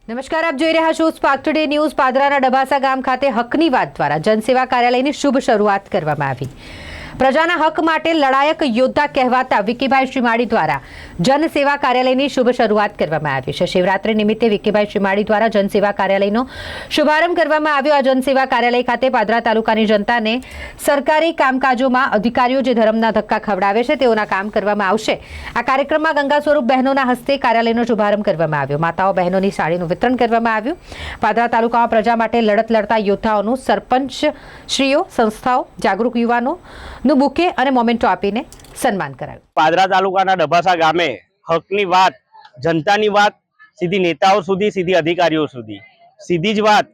નમસ્કાર, આપ જોઈ રહ્યા છો સ્પાર્ક ટુડે ન્યૂઝ। પાદરાના ડબાસા ગામ ખાતે હકની વાત દ્વારા જનસેવા કાર્યાલયની શુભ શરૂઆત કરવામાં આવી। પ્રજાના હક માટે લડાયક યોદ્ધા કહેવાતા વિકીભાઈ શ્રીમાળી દ્વારા જનસેવા કાર્યાલયની શુભ શરૂઆત કરવામાં આવી છે। શિવરાત્રી નિમિત્તે વિકીભાઈ શ્રીમાળી દ્વારા જનસેવા કાર્યાલયનો શુભારંભ કરવામાં આવ્યો। આ જનસેવા કાર્યાલય ખાતે પાદરા તાલુકાની જનતાને સરકારી કામકાજોમાં અધિકારીઓ જે ધર્મના ધક્કા ખવડાવે છે તેઓના કામ કરવામાં આવશે। આ કાર્યક્રમમાં ગંગા સ્વરૂપ બહેનોના હસ્તે કાર્યાલયનો શુભારંભ કરવામાં આવ્યો। માતાઓ બહેનોની સાડીનું વિતરણ કરવામાં આવ્યું। પાદરા તાલુકામાં પ્રજા માટે લડત લડતા યોદ્ધાઓનું સરપંચ શ્રીઓ, સંસ્થાઓ, જાગૃત યુવાનો નું બુકે અને મોમેન્ટો આપીને સન્માન કરાયું। પાદરા તાલુકાના ડબાસા ગામે હકની વાત, જનતાની વાત સીધી નેતાઓ સુધી, સીધી અધિકારીઓ સુધી, સીધી જ વાત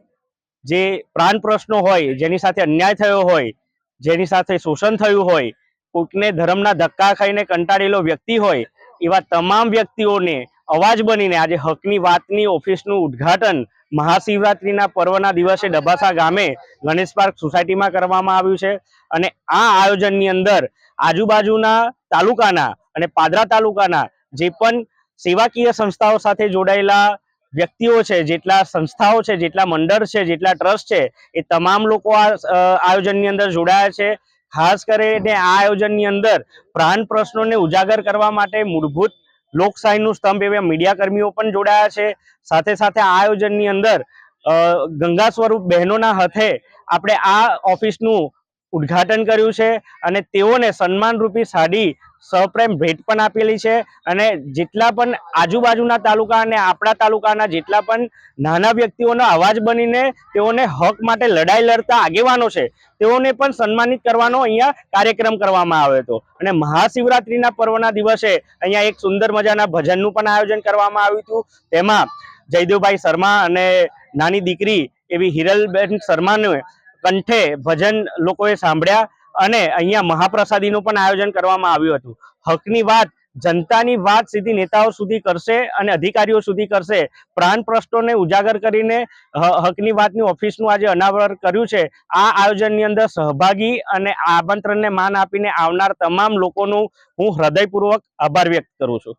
જે પ્રાણ પ્રશ્નો હોય, જેની સાથે અન્યાય થયો હોય, જેની સાથે શોષણ થયું હોય, કોઈકને ધર્મના ધક્કા ખાઈને કંટાળેલો વ્યક્તિ હોય, એવા તમામ વ્યક્તિઓને અવાજ બનીને આજે હકની વાતની ઓફિસનું ઉદ્ઘાટન મહાશિવરાત્રિના પર્વના દિવસે ડબાસા ગામે ગણેશ પાર્ક સોસાયટીમાં કરવામાં આવ્યું છે। અને આ આયોજનની અંદર આજુબાજુના તાલુકાના અને પાદરા તાલુકાના જે પણ સેવાકીય સંસ્થાઓ સાથે જોડાયેલા વ્યક્તિઓ છે, જેટલા સંસ્થાઓ છે, જેટલા મંડળ છે, જેટલા ટ્રસ્ટ છે, એ તમામ લોકો આ આયોજનની અંદર જોડાયા છે। ખાસ કરીને આ આયોજનની અંદર પ્રાણ પ્રશ્નોને ઉજાગર કરવા માટે મૂળભૂત લોકશાહીનું સ્તંભ એવા મીડિયા કર્મીઓ પણ જોડાયા છે। સાથે સાથે આ આયોજનની અંદર ગંગા સ્વરૂપ બહેનોના હાથે આપણે આ ઓફિસનું ઉદ્ઘાટન કર્યું છે અને તેઓને સન્માનરૂપી સાડી સપ્રેમ ભેટ પણ આપેલી છે। અને જેટલા પણ આજુબાજુના તાલુકા અને આપણા તાલુકાના જેટલા પણ નાના વ્યક્તિઓનો અવાજ બનીને તેઓને હક માટે લડાઈ લડતા આગેવાનો છે, તેઓને પણ સન્માનિત કરવાનો અહીંયા કાર્યક્રમ કરવામાં આવ્યો હતો। અને મહાશિવરાત્રિના પર્વના દિવસે અહીંયા એક સુંદર મજાના ભજનનું પણ આયોજન કરવામાં આવ્યું હતું। તેમાં જયદેવભાઈ શર્મા અને નાની દીકરી એવી હિરલબેન શર્માને કંઠે ભજન લોકોએ સાંભળ્યા અને અહીંયા મહાપ્રસાદીનું પણ આયોજન કરવામાં આવ્યું હતું। હકની વાત, જનતાની વાત સીધી નેતાઓ સુધી કરશે અને અધિકારીઓ સુધી કરશે। પ્રાણ પ્રશ્નોને ઉજાગર કરીને હકની વાતની ઓફિસનું આજે અનાવરણ કર્યું છે। આ આયોજનની અંદર સહભાગી અને આમંત્રણને માન આપીને આવનાર તમામ લોકોનું હું હૃદયપૂર્વક આભાર વ્યક્ત કરું છું।